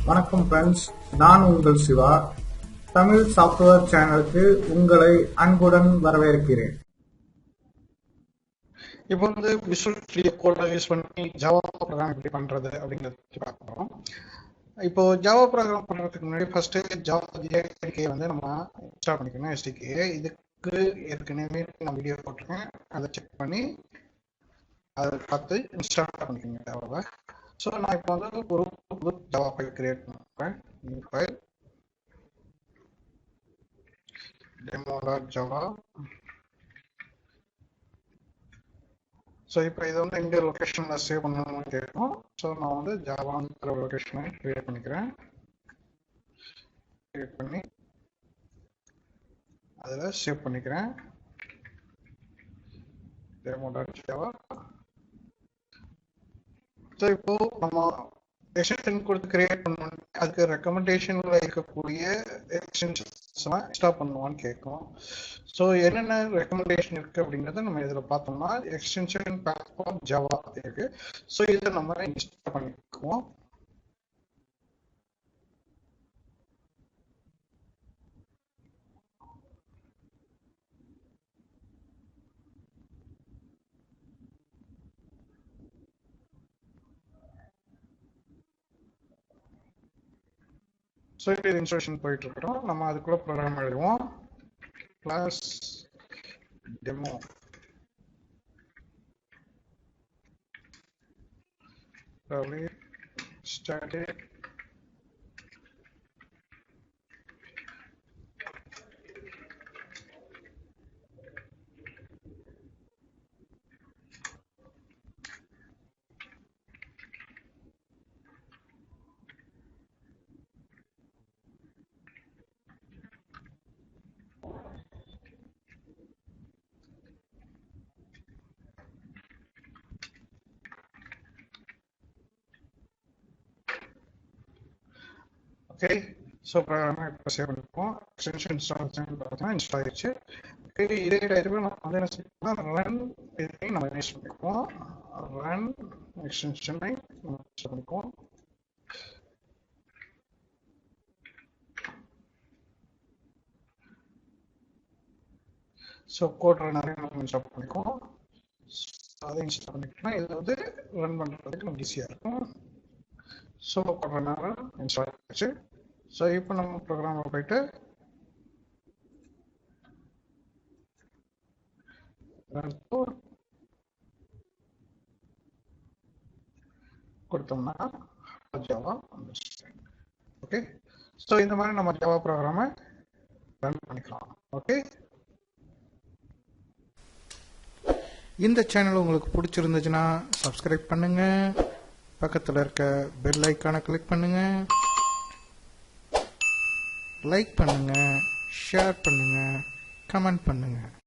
வணக்கம் ஃப்ரெண்ட்ஸ், நான் உங்கள் சிவா. தமிழ் சாஃப்ட்வேர் சேனலுக்கு உங்களை அன்புடன் வரவேற்கிறேன். இப்போ வந்து விஷுவல் ஸ்டுடியோ கோடை யூஸ் பண்ணி ஜாவா ப்ரோக்ராம் எப்படி பண்ணுறது அப்படிங்கிறத பற்றி பார்க்குறோம். இப்போ ஜாவா ப்ரோக்ராம் பண்ணுறதுக்கு முன்னாடி ஃபஸ்ட்டு ஜாவா எஸ்டிகே வந்து நம்ம இன்ஸ்டால் பண்ணிக்கணும். எஸ்டிகே இதுக்கு ஏற்கனவே நான் வீடியோ போட்டிருக்கேன், அதை செக் பண்ணி அதை பார்த்து இன்ஸ்டால் பண்ணிக்கோங்க ஜாவாவை. ஸோ நான் இப்போ வந்து ஒரு புது ஜாவா ஃபைல் கிரியேட் பண்ணுறேன். New file demo.java. ஸோ இப்போ இது வந்து எங்கே லொக்கேஷனில் சேவ் பண்ணணும்னு கேட்கும். ஸோ நான் வந்து ஜாவாங்கிற லொக்கேஷனை கிரியேட் பண்ணிக்கிறேன். கிரியேட் பண்ணி அதில் சேவ் பண்ணிக்கிறேன். demo.java. ஸோ இப்போ நம்ம எக்ஸ்டென்ஷன் கொடுத்து கிரியேட் பண்ணணும், அதுக்கு ரெக்கமெண்டேஷனில் இருக்கக்கூடிய எக்ஸ்டென்ஷன்ஸ்லாம் இன்ஸ்டால் பண்ணுவான்னு கேட்கும். ஸோ என்னென்ன ரெக்கமெண்டேஷன் இருக்குது அப்படிங்கிறத நம்ம இதில் பார்த்தோம்னா எக்ஸ்டென்ஷன் பிளாட்ஃபார்ம் ஜாவா இருக்கு. ஸோ இதை நம்ம இன்ஸ்டால் பண்ணிக்குவோம். ஸோ இப்போ இது இன்ஸ்டாலேஷன் போயிட்டு இருக்கிறோம். நம்ம அதுக்குள்ள ப்ரோக்ராம் எழுதுவோம். Class demo static okay. So program இப்போ சேவ் பண்ணிப்போம். எக்ஸ்டென்ஷன் இன்ஸ்டால் ஆயிடுச்சு. ஓகே, இதே டைத்துக்கு நம்ம வந்து என்ன செய்யணும்னா ரன் இதையும் நம்ம யூஸ் பண்ணிக்குவோம். ரன் எக்ஸ்டென்ஷனை நம்ம இன்ஸ்டால் பண்ணிக்குவோம். ஸோ கோட் ரன்னரையும் நம்ம இன்ஸ்டால் பண்ணிக்குவோம். அதை இன்ஸ்டால் பண்ணிக்கிட்டோம்னா இதில் வந்து ரன் பண்ணுறதுக்கு நமக்கு ஈஸியாக இருக்கும். ஸோ கோட் ரன்னர் இன்ஸ்டால் ஆயிடுச்சு. ஸோ இப்போ நம்ம ப்ரோக்ராமில் போயிட்டு கொடுத்தோம்னா ஜாவா ஓகே. ஸோ இந்த மாதிரி நம்ம ஜாவா ப்ரோக்ராமை ரன் பண்ணிக்கலாம். ஓகே, இந்த சேனல் உங்களுக்கு பிடிச்சிருந்துச்சுன்னா சப்ஸ்கிரைப் பண்ணுங்க, பக்கத்தில் இருக்க பெல் ஐக்கானை கிளிக் பண்ணுங்க, லைக் பண்ணுங்க, ஷேர் பண்ணுங்க, கமெண்ட் பண்ணுங்க.